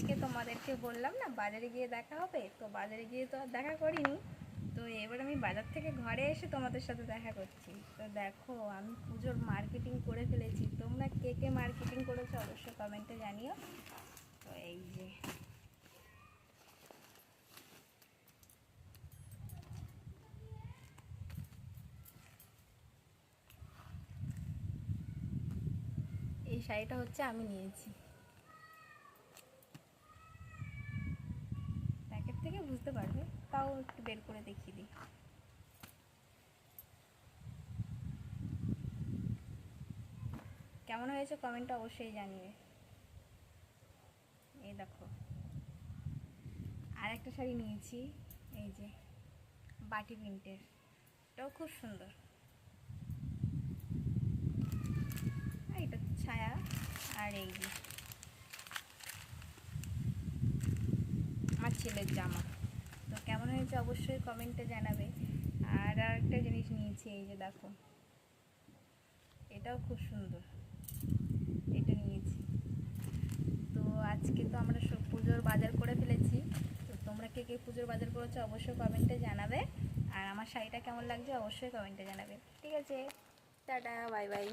আজকে তোমাদেরকে বললাম না বাজারে গিয়ে দেখা হবে, তো বাজারে গিয়ে তো আর দেখা করিনি। তো এবার আমি বাজার থেকে ঘরে এসে তোমাদের সাথে দেখা করছি। তো দেখো আমি পুজোর মার্কেটিং করে ফেলেছি। তোমরা কে কে মার্কেটিং করেছো অবশ্যই কমেন্টে জানিও। তো এই যে এই শাড়িটা হচ্ছে আমি নিয়েছি। প্যাকেট থেকে বুঝতে পারবে, তাও একটু বের করে দেখিয়ে দিই। কেমন হয়েছে কমেন্টে অবশ্যই জানিয়ে। এই দেখো আর একটা শাড়ি নিয়েছি, এই যে বাটি প্রিন্টের, এটাও খুব সুন্দর। এটা ছায়া। আর এই যে আমার ছেলের জামা। তো কেমন হয়েছে অবশ্যই কমেন্টে জানাবে। আর আরেকটা জিনিস নিয়েছি, এই যে দেখো এটাও খুব সুন্দর, এটা নিয়েছি। তো আজকে তো আমরা সব পুজোর বাজার করে ফেলেছি। তো তোমরা কে কে পুজোর বাজার করেছো অবশ্যই কমেন্টে জানাবে। আর আমার শাড়িটা কেমন লাগছে অবশ্যই কমেন্টে জানাবে। ঠিক আছে, টাটা, বাই বাই।